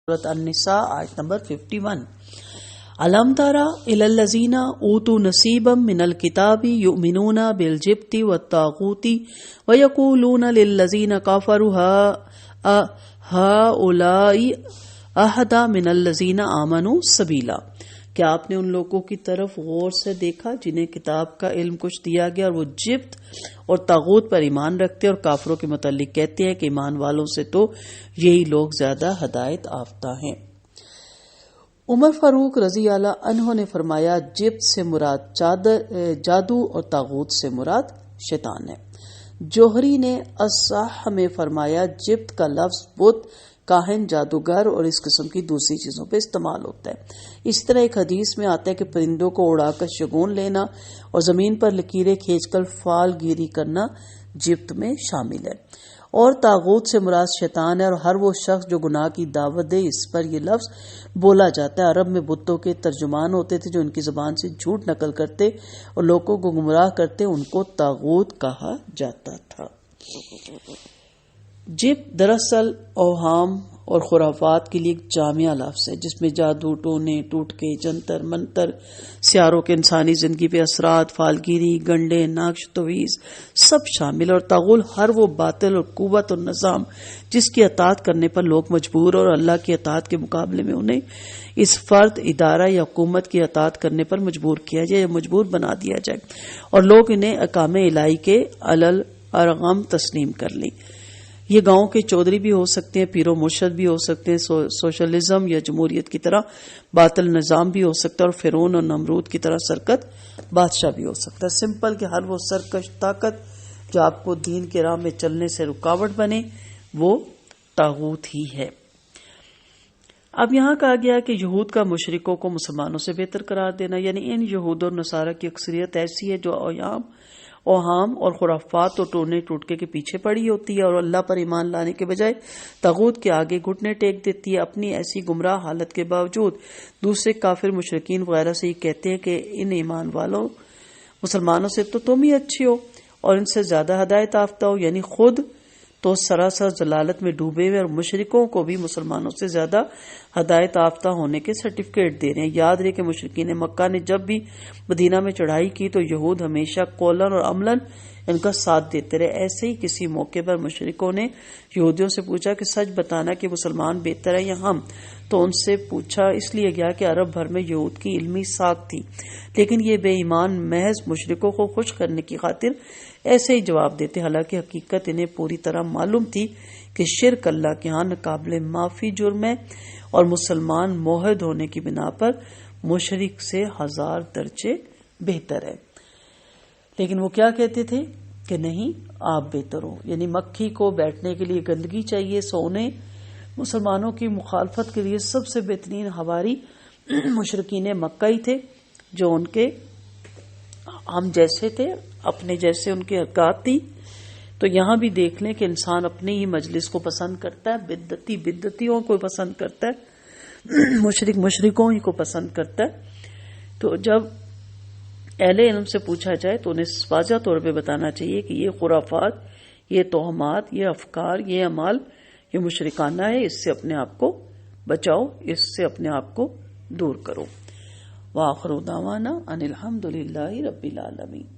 سورۃ النساء آیت نمبر 51۔ الم تر الی الذین اوتوا نصیبا من الکتاب یؤمنون بالجبت والطاغوت ویقولون للذین کفروا ہؤلاء اہدی من الذین آمنوا سبیلا۔ کیا آپ نے ان لوگوں کی طرف غور سے دیکھا جنہیں کتاب کا علم کچھ دیا گیا اور وہ جبت اور طاغوت پر ایمان رکھتے اور کافروں کے متعلق کہتے ہیں کہ ایمان والوں سے تو یہی لوگ زیادہ ہدایت یافتہ ہیں۔ عمر فاروق رضی اللہ عنہ نے فرمایا جبت سے مراد جادو اور طاغوت سے مراد شیطان ہے۔ جوہری نے الصح میں فرمایا جبت کا لفظ بت، کاہن، جادوگر اور اس قسم کی دوسری چیزوں پہ استعمال ہوتا ہے۔ اس طرح ایک حدیث میں آتا ہے کہ پرندوں کو اڑا کر شگون لینا اور زمین پر لکیریں کھینچ کر فال گیری کرنا جبت میں شامل ہے۔ اور طاغوت سے مراد شیطان ہے اور ہر وہ شخص جو گناہ کی دعوت دے، اس پر یہ لفظ بولا جاتا ہے۔ عرب میں بتوں کے ترجمان ہوتے تھے جو ان کی زبان سے جھوٹ نقل کرتے اور لوگوں کو گمراہ کرتے، ان کو طاغوت کہا جاتا تھا۔ جبت دراصل اوہام اور خرافات کے لیے ایک جامع لفظ ہے جس میں جادو، ٹونے، ٹوٹکے، جنتر منتر، سیاروں کے انسانی زندگی پہ اثرات، فالگیری، گنڈے، نقش، تویز سب شامل، اور طاغوت ہر وہ باطل اور قوت اور نظام جس کی اطاعت کرنے پر لوگ مجبور اور اللہ کی اطاعت کے مقابلے میں انہیں اس فرد، ادارہ یا حکومت کی اطاعت کرنے پر مجبور کیا جائے یا مجبور بنا دیا جائے اور لوگ انہیں احکام الہی کے علل ارغم تسلیم کر لیں۔ یہ گاؤں کے چودھری بھی ہو سکتے ہیں، پیر و مرشد بھی ہو سکتے ہیں، سوشلزم یا جمہوریت کی طرح باطل نظام بھی ہو سکتا ہے، اور فرعون اور نمرود کی طرح سرکت بادشاہ بھی ہو سکتا ہے۔ سمپل کہ ہر وہ سرکش طاقت جو آپ کو دین کے راہ میں چلنے سے رکاوٹ بنے وہ طاغوت ہی ہے۔ اب یہاں کہا گیا کہ یہود کا مشرکوں کو مسلمانوں سے بہتر قرار دینا، یعنی ان یہود اور نصارہ کی اکثریت ایسی ہے جو اوہام اور خرافات اور ٹونے ٹوٹکے کے پیچھے پڑی ہوتی ہے اور اللہ پر ایمان لانے کے بجائے طاغوت کے آگے گھٹنے ٹیک دیتی ہے۔ اپنی ایسی گمراہ حالت کے باوجود دوسرے کافر مشرکین وغیرہ سے یہ کہتے ہیں کہ ان ایمان والوں مسلمانوں سے تو تم ہی اچھے ہو اور ان سے زیادہ ہدایت یافتہ ہو، یعنی خود تو سراسر ضلالت میں ڈوبے ہوئے اور مشرکوں کو بھی مسلمانوں سے زیادہ ہدایت یافتہ ہونے کے سرٹیفکیٹ دے رہے ہیں۔ یاد رہے کہ مشرکین مکہ نے جب بھی مدینہ میں چڑھائی کی تو یہود ہمیشہ قولاً اور عملاً ان کا ساتھ دیتے رہے۔ ایسے ہی کسی موقع پر مشرکوں نے یہودیوں سے پوچھا کہ سچ بتانا کہ مسلمان بہتر ہے یا ہم، تو ان سے پوچھا اس لیے گیا کہ عرب بھر میں یہود کی علمی ساکھ تھی، لیکن یہ بے ایمان محض مشرکوں کو خوش کرنے کی خاطر ایسے ہی جواب دیتے، حالانکہ حقیقت انہیں پوری طرح معلوم تھی کہ شرک اللہ کے ہاں ناقابل معافی جرم ہے اور مسلمان موحد ہونے کی بنا پر مشرک سے 1000 درجے بہتر ہے۔ لیکن وہ کیا کہتے تھے کہ نہیں، آپ بہتر ہو، یعنی مکھی کو بیٹھنے کے لیے گندگی چاہیے، سو انہیں مسلمانوں کی مخالفت کے لیے سب سے بہترین ہواری مشرکین مکہ ہی تھے جو ان کے ہم جیسے تھے، اپنے جیسے ان کی حرکات تھی۔ تو یہاں بھی دیکھ لیں کہ انسان اپنے ہی مجلس کو پسند کرتا ہے، بدعتیوں کو پسند کرتا ہے، مشرکوں ہی کو پسند کرتا ہے۔ تو جب اہل علم سے پوچھا جائے تو انہیں واضح طور پہ بتانا چاہیے کہ یہ خرافات، یہ توہمات، یہ افکار، یہ اعمال، یہ مشرکانہ ہے، اس سے اپنے آپ کو بچاؤ، اس سے اپنے آپ کو دور کرو۔ وآخر دعوانا ان الحمد للہ رب العالمین۔